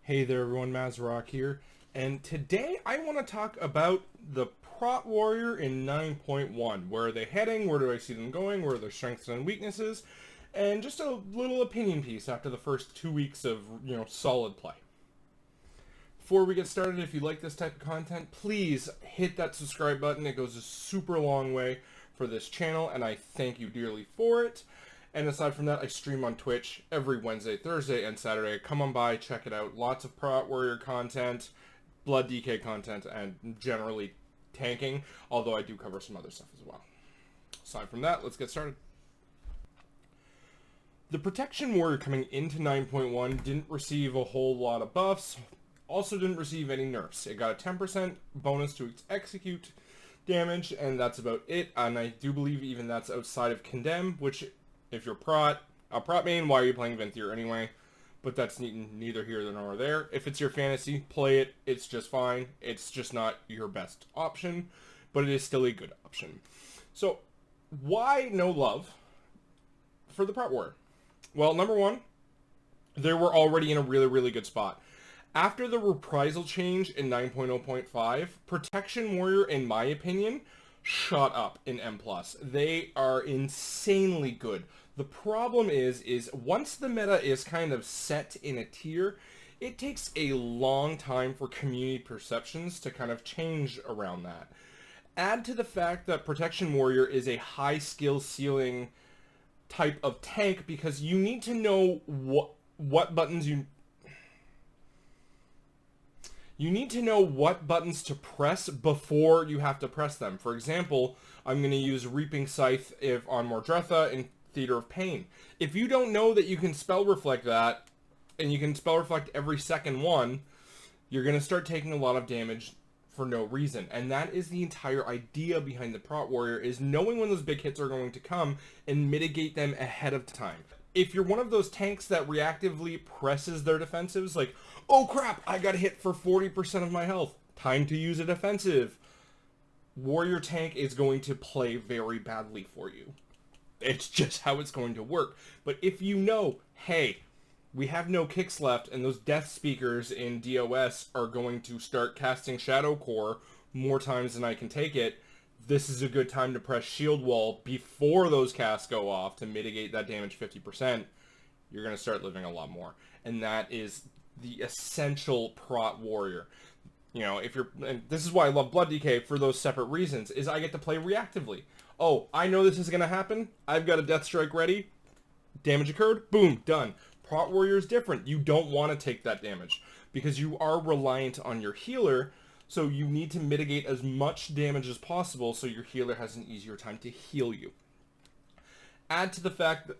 Hey there everyone, Mazrock here, and today I want to talk about the Prot Warrior in 9.1. Where are they heading, where do I see them going, where are their strengths and weaknesses, and just a little opinion piece after the first 2 weeks of, solid play. Before we get started, if you like this type of content, please hit that subscribe button. It goes a super long way for this channel, and I thank you dearly for it. And aside from that, I stream on Twitch every Wednesday, Thursday, and Saturday. Come on by, check it out. Lots of Prot Warrior content, Blood DK content, and generally tanking, although I do cover some other stuff as well. Aside from that, let's get started. The Protection Warrior coming into 9.1 didn't receive a whole lot of buffs, also didn't receive any nerfs. It got a 10% bonus to its execute damage, and that's about it. And I do believe even that's outside of Condemn, which, if you're a Prot main, why are you playing Venthyr anyway? But that's neither here nor there. If it's your fantasy, play it. It's just fine. It's just not your best option, but it is still a good option. So, why no love for the Prot Warrior? Well, number one, they were already in a really, really good spot. After the reprisal change in 9.0.5, Protection Warrior, in my opinion, shot up in M+. They are insanely good. The problem is once the meta is kind of set in a tier, it takes a long time for community perceptions to kind of change around that. Add to the fact that Protection Warrior is a high skill ceiling type of tank because you need to know what buttons you need to know what buttons to press before you have to press them. For example, I'm going to use Reaping Scythe on Mordretha in Theater of Pain. If you don't know that you can Spell Reflect that, and you can Spell Reflect every second one, you're going to start taking a lot of damage for no reason. And that is the entire idea behind the Prot Warrior, is knowing when those big hits are going to come and mitigate them ahead of time. If you're one of those tanks that reactively presses their defensives, like, oh crap, I got hit for 40% of my health, time to use a defensive, Warrior tank is going to play very badly for you. It's just how it's going to work. But if you know, hey, we have no kicks left, and those Death Speakers in DOS are going to start casting Shadow Core more times than I can take it, this is a good time to press Shield Wall before those casts go off to mitigate that damage 50%. You're going to start living a lot more. And that is the essential Prot Warrior. You know, and this is why I love Blood DK for those separate reasons, is I get to play reactively. Oh, I know this is going to happen. I've got a Death Strike ready. Damage occurred. Boom, done. Prot Warrior is different. You don't want to take that damage because you are reliant on your healer. So you need to mitigate as much damage as possible so your healer has an easier time to heal you. Add to the fact that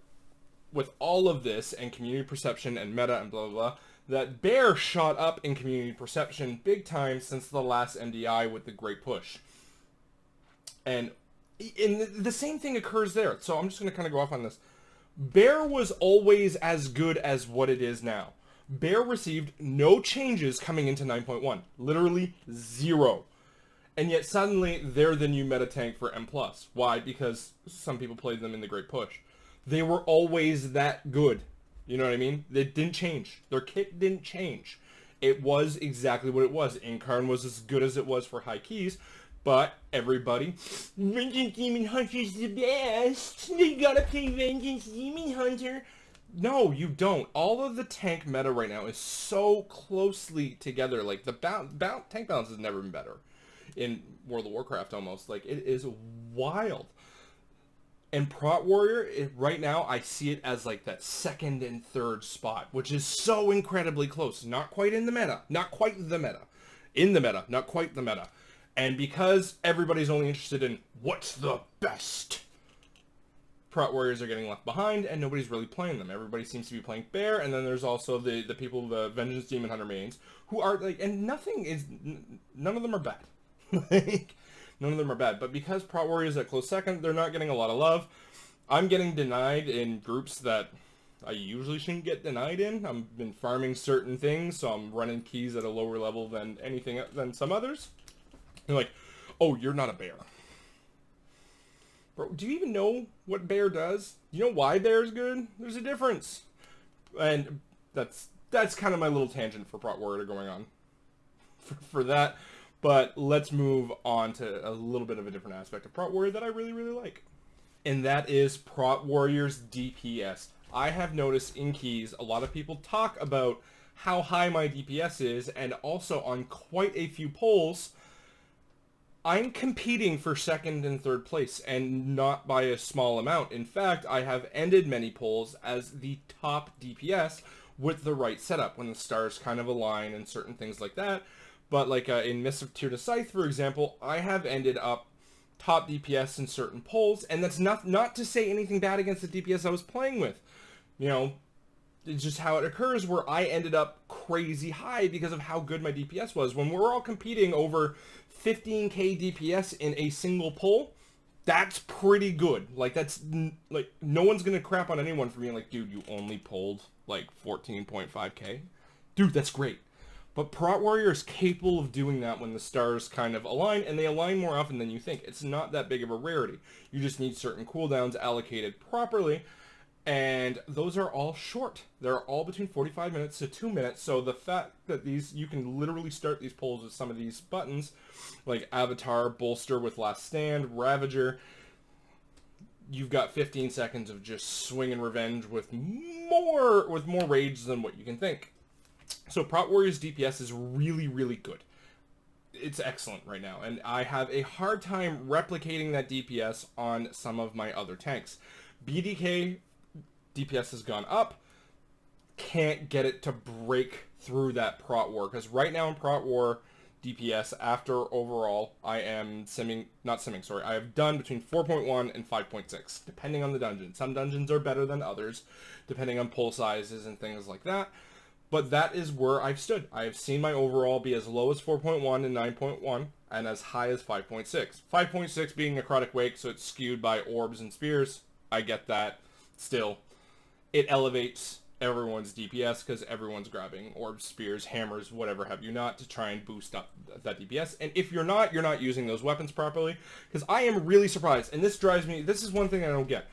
with all of this and community perception and meta and blah, blah, blah, that Bear shot up in community perception big time since the last MDI with the Great Push. And the same thing occurs there. So I'm just going to kind of go off on this. Bear was always as good as what it is now. Bear received no changes coming into 9.1. Literally zero. And yet suddenly they're the new meta tank for M+. Why? Because some people played them in the Great Push. They were always that good. You know what I mean? They didn't change. Their kit didn't change. It was exactly what it was. Incarn was as good as it was for high keys, but everybody, Vengeance Demon Hunter's the best. They gotta play Vengeance Demon Hunter. No, you don't. All of the tank meta right now is so closely together. Like, the tank balance has never been better in World of Warcraft almost. Like, it is wild. And Prot Warrior, right now, I see it as like that second and third spot, which is so incredibly close. Not quite in the meta. Not quite the meta. In the meta. Not quite the meta. And because everybody's only interested in what's the best, Prot Warriors are getting left behind, and nobody's really playing them. Everybody seems to be playing Bear, and then there's also the people, the Vengeance Demon Hunter mains, who are like, and none of them are bad. Like, none of them are bad. But because Prot Warrior is at close second, they're not getting a lot of love. I'm getting denied in groups that I usually shouldn't get denied in. I've been farming certain things, so I'm running keys at a lower level than some others. They're like, oh, you're not a Bear. Bro, do you even know what Bear does? Do you know why Bear's good? There's a difference. And that's that's kind of my little tangent for Prot Warrior going on for that. But let's move on to a little bit of a different aspect of Prot Warrior that I really, really like. And that is Prot Warrior's DPS. I have noticed in keys, a lot of people talk about how high my DPS is, and also on quite a few polls, I'm competing for second and third place, and not by a small amount. In fact, I have ended many polls as the top DPS with the right setup, when the stars kind of align and certain things like that. But like in Mists of Tyr to Scythe, for example, I have ended up top DPS in certain polls, and that's not to say anything bad against the DPS I was playing with. You know, it's just how it occurs, where I ended up crazy high because of how good my DPS was. When we're all competing over 15k DPS in a single poll, that's pretty good. Like, that's, like, no one's gonna crap on anyone for being like, dude, you only polled, like, 14.5k. Dude, that's great. But Prot Warrior is capable of doing that when the stars kind of align, and they align more often than you think. It's not that big of a rarity. You just need certain cooldowns allocated properly, and those are all short. They're all between 45 minutes to 2 minutes, so the fact that these, you can literally start these polls with some of these buttons, like Avatar, Bolster with Last Stand, Ravager, you've got 15 seconds of just swinging revenge with more rage than what you can think. So Prot Warrior's DPS is really, really good. It's excellent right now, and I have a hard time replicating that DPS on some of my other tanks. BDK DPS has gone up. Can't get it to break through that Prot War, because right now in Prot War DPS, after overall, I am I have done between 4.1 and 5.6, depending on the dungeon. Some dungeons are better than others, depending on pull sizes and things like that. But that is where I've stood. I have seen my overall be as low as 4.1 and 9.1, and as high as 5.6. 5.6 being Necrotic Wake, so it's skewed by orbs and spears. I get that. Still, it elevates everyone's DPS because everyone's grabbing orbs, spears, hammers, whatever have you not, to try and boost up that DPS. And if you're not using those weapons properly, because I am really surprised, and this drives me, this is one thing I don't get.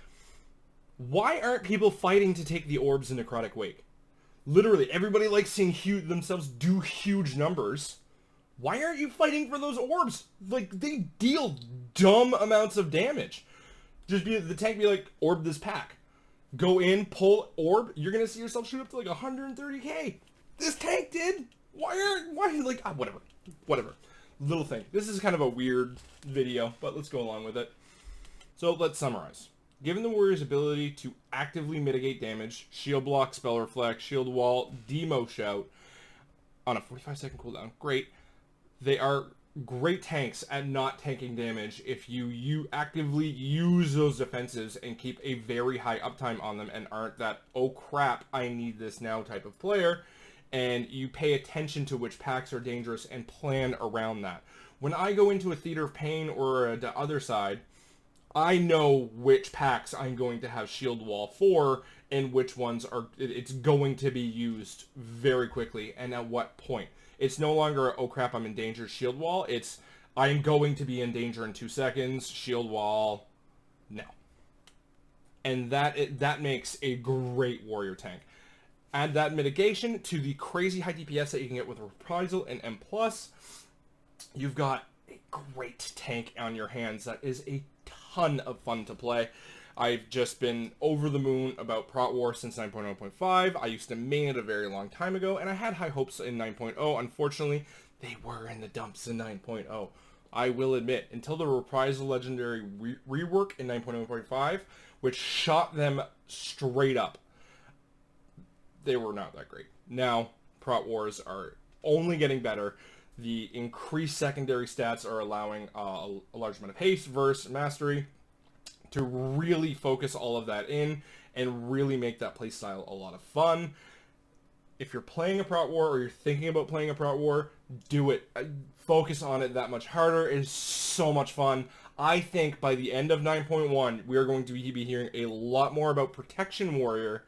Why aren't people fighting to take the orbs in Necrotic Wake? Literally, everybody likes seeing themselves do huge numbers. Why aren't you fighting for those orbs? Like, they deal dumb amounts of damage. Just the tank be like, orb this pack. Go in, pull orb, you're gonna see yourself shoot up to like 130k. This tank did. Why, whatever. Little thing. This is kind of a weird video, but let's go along with it. So let's summarize. Given the warrior's ability to actively mitigate damage, shield block, spell reflect, shield wall, demo shout on a 45-second cooldown, great. They are great tanks at not tanking damage if you actively use those defensives and keep a very high uptime on them and aren't that, oh crap, I need this now type of player, and you pay attention to which packs are dangerous and plan around that. When I go into a Theater of Pain or the other side, I know which packs I'm going to have shield wall for and which ones it's going to be used very quickly and at what point. It's no longer, oh crap, I'm in danger, shield wall. It's, I'm going to be in danger in 2 seconds, shield wall, no. And that makes a great warrior tank. Add that mitigation to the crazy high DPS that you can get with Reprisal and M+, you've got a great tank on your hands that is a ton of fun to play. I've just been over the moon about Prot War since 9.0.5. I used to main it a very long time ago, and I had high hopes in 9.0. Unfortunately, they were in the dumps in 9.0. I will admit, until the Reprisal Legendary rework in 9.0.5, which shot them straight up, they were not that great. Now, Prot Wars are only getting better. The increased secondary stats are allowing a large amount of haste, verse, mastery to really focus all of that in and really make that playstyle a lot of fun. If you're playing a Prot War or you're thinking about playing a Prot War, do it. Focus on it that much harder. It is so much fun. I think by the end of 9.1, we are going to be hearing a lot more about Protection Warrior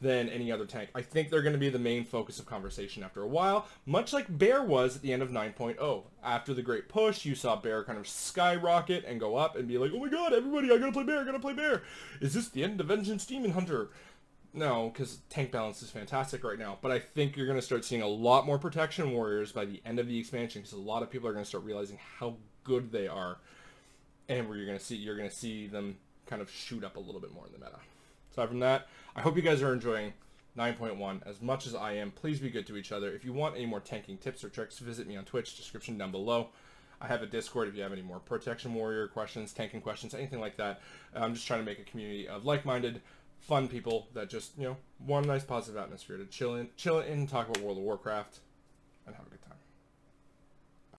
than any other tank. I think they're going to be the main focus of conversation after a while, much like Bear was at the end of 9.0. After the great push, you saw Bear kind of skyrocket and go up and be like, oh my god, everybody, I gotta play Bear, Is this the end of Vengeance Demon Hunter? No, because tank balance is fantastic right now. But I think you're going to start seeing a lot more protection warriors by the end of the expansion, because a lot of people are going to start realizing how good they are, and where you're going to see them kind of shoot up a little bit more in the meta. Aside from that, I hope you guys are enjoying 9.1 as much as I am. Please be good to each other. If you want any more tanking tips or tricks, visit me on Twitch. Description down below. I have a Discord if you have any more protection warrior questions, tanking questions, anything like that. I'm just trying to make a community of like-minded, fun people that just, want a nice positive atmosphere to chill in and talk about World of Warcraft and have a good time.